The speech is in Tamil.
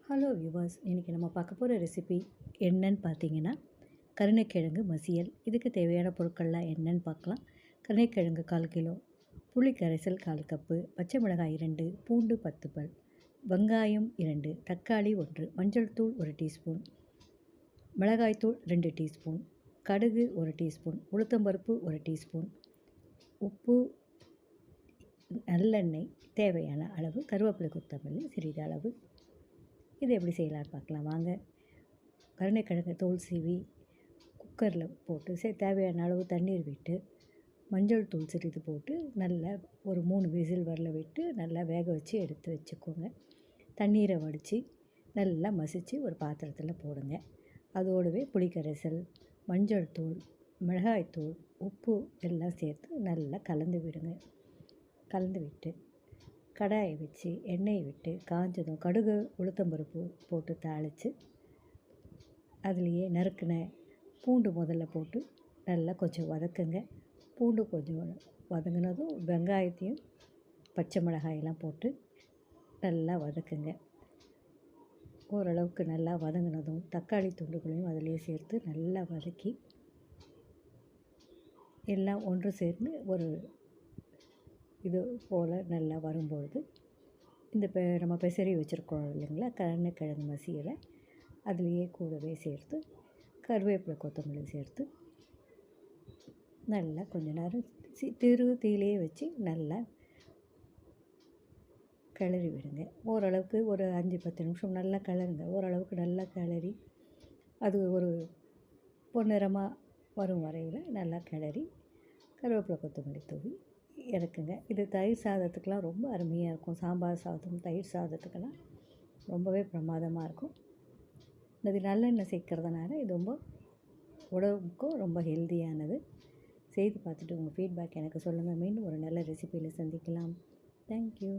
ஹலோ வியூவர்ஸ், இன்றைக்கி நம்ம பார்க்க போகிற ரெசிபி என்னன்னு பார்த்தீங்கன்னா, கருணைக்கிழங்கு மசியல். இதுக்கு தேவையான பொருட்கள்லாம் என்னன்னு பார்க்கலாம். கருணைக்கிழங்கு 1/4 கிலோ, புளி கரைசல் 1/4 கப்பு, பச்சை மிளகாய் 2, பூண்டு 10 பல், வெங்காயம் 2, தக்காளி 1, மஞ்சள் தூள் 1 டீஸ்பூன், மிளகாய்த்தூள் 2 டீஸ்பூன், கடுகு 1 டீஸ்பூன், உளுத்தம்பருப்பு 1 டீஸ்பூன், உப்பு, நல்லெண்ணெய் தேவையான அளவு, கருவேப்பிலை கொத்தமல்லி சிறிதளவு. இது எப்படி செய்யலான்னு பார்க்கலாம் வாங்க. கருணைக்கிழங்கு தோல் சீவி குக்கரில் போட்டு தேவையான அளவு தண்ணீர் விட்டு மஞ்சள் தூள் சிறிது போட்டு நல்லா ஒரு 3 விசில் வரல விட்டு நல்லா வேக வச்சு எடுத்து வச்சுக்கோங்க. தண்ணீரை வடித்து நல்லா மசித்து ஒரு பாத்திரத்தில் போடுங்க. அதோடவே புளிக்கரைசல், மஞ்சள் தூள், மிளகாய்த்தூள், உப்பு எல்லாம் சேர்த்து நல்லா கலந்து விடுங்க. கலந்து விட்டு கடாயை வச்சு எண்ணெயை விட்டு காஞ்சதும் கடுகு உளுத்தம்பருப்பு போட்டு தாளித்து அதுலேயே நறுக்கின பூண்டு முதல்ல போட்டு நல்லா கொஞ்சம் வதக்குங்க. பூண்டு கொஞ்சம் வதங்கினதும் வெங்காயத்தையும் பச்சை மிளகாயெல்லாம் போட்டு நல்லா வதக்குங்க. ஓரளவுக்கு நல்லா வதங்கினதும் தக்காளி துண்டுகளையும் அதிலே சேர்த்து நல்லா வதக்கி எல்லாம் ஒன்று சேர்ந்து ஒரு இது போல் நல்லா வரும்பொழுது இந்த நம்ம பெசரி வச்சுருக்கோம் இல்லைங்களா கருணைக்கிழங்கு மசியலை, அதுலேயே கூடவே சேர்த்து கருவேப்பிலை கொத்தமல்லி சேர்த்து நல்லா கொஞ்ச நேரம் தீயிலே வச்சு நல்லா கிளறி விடுங்க. ஓரளவுக்கு ஒரு 5-10 நிமிஷம் நல்லா கிளறுங்க. ஓரளவுக்கு நல்லா கிளறி அது ஒரு பொன்னிறமாக வரும் வரையில் நல்லா கிளறி கருவேப்பிலை கொத்தமல்லி தூவி இறக்குங்க. இது தயிர் சாதத்துக்கெலாம் ரொம்ப அருமையாக இருக்கும். சாம்பார் சாதம், தயிர் சாதத்துக்கெல்லாம் ரொம்பவே பிரமாதமாக இருக்கும். இது நல்லெண்ணெய் சேர்க்கறதுனால இது ரொம்ப உடம்புக்கும் ரொம்ப ஹெல்தியானது. செய்து பார்த்துட்டு உங்கள் ஃபீட்பேக் எனக்கு சொல்லுங்கள். மீண்டும் ஒரு நல்ல ரெசிபியில் சந்திக்கலாம். தேங்க்யூ.